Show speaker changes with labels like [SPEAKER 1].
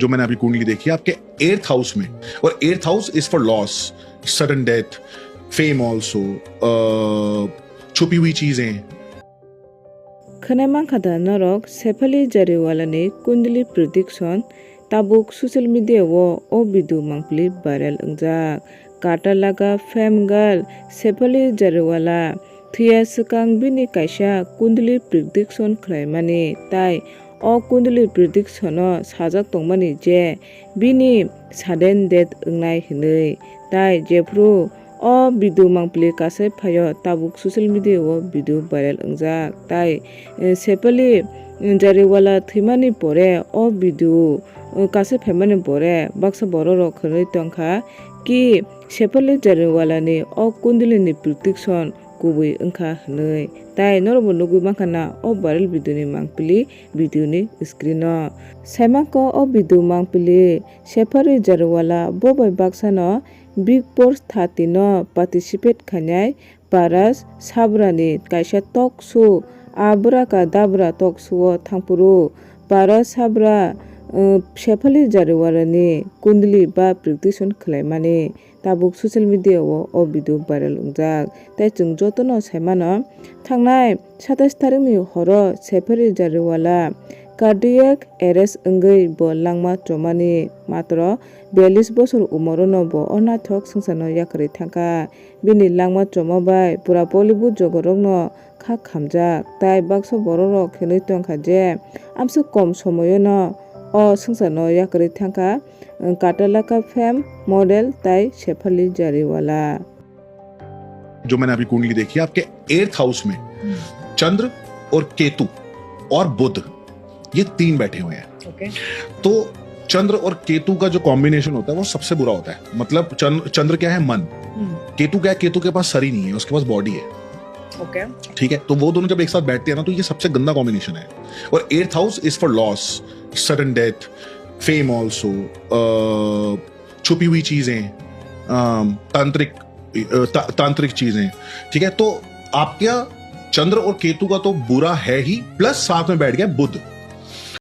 [SPEAKER 1] जो मैंने अभी कुंडली देखी है आपके 8th हाउस में, और 8th house is for loss, sudden death, fame also, छुपी हुई चीजें।
[SPEAKER 2] खनामा खाता नरक सेफाली जारिवालानि कुंडली prediction tabuk social media wo o bidu mangpli viral ungjak kata laga fame girl sepali jarwala thia sakang bini kaisa kundli prediction khlaimani tai o kundli prediction o sajak tongmani je bini sudden death ungnai hinui tai jefru o bidu mangpli kasai phayo tabuk social media o bidu viral ungjak tai sepali jariwala thimani pore o bidu कासे फेमाने बोरे बक्सा बोरो रो खरै तंखा कि सेफाली जारिवालानि अ कुंडलिनि prediction गुबै ओंखा हनै ताइ नरबो नुगु माखाना अ भाइरल भिडियोनि मांपली भिडियोनि स्क्रीन साइमाको अ भिडियो मांपली सेफाली जारिवाला बोबाय बक्सानो बिग बॉस 30 नो पार्टिसिपेट खानाय पारास साब्रानि काइसा talk show abracadabra talk show थांपुरु पारास साब्रा सेफाली जारिवालानि कुंडली बा प्रेडिक्शन खालामनानै ताबुक ससियेल मिडियायाव अ भिडियो भाइरल उंजाक ताइ जों जतनो साइमानो थांनाय 27 तारिखनि हर सेफाली जारिवाला कार्डियक एरेस्ट अंगै बो लांमा चमानि मात्र 42 बोसोर उमरनो बो अनाथक संसारनो याकरै थांका बिनि लांमा चमाबाय पुरा बलिउड जगरंनो खा खामजाक ताइ बाक्स बररो खेलै तंखा जे आमसे कम समयनो ओ संसारनो याकरै थांका काटाला का फेम मॉडल ताइ सेफाली जारिवाला।
[SPEAKER 1] जो मैंने अभी कुंडली देखी है आपके 8th हाउस में चंद्र और केतु और बुध ये 3 बैठे हुए हैं। तो चंद्र और केतु का जो कॉम्बिनेशन होता है वो सबसे बुरा होता है। मतलब चंद्र क्या है, मन। केतु क्या है, केतु के पास सर ही नहीं है, उसके पास बॉडी है। ठीक है, तो वो दोनों जब एक साथ बैठते हैं ना तो ये सबसे गंदा कॉम्बिनेशन है। और 8th house is for loss, sudden death, fame also, छुपी हुई चीजें, तांत्रिक चीजें। ठीक है, तो आपका चंद्र और केतु का तो बुरा है ही, प्लस साथ में बैठ गया बुध।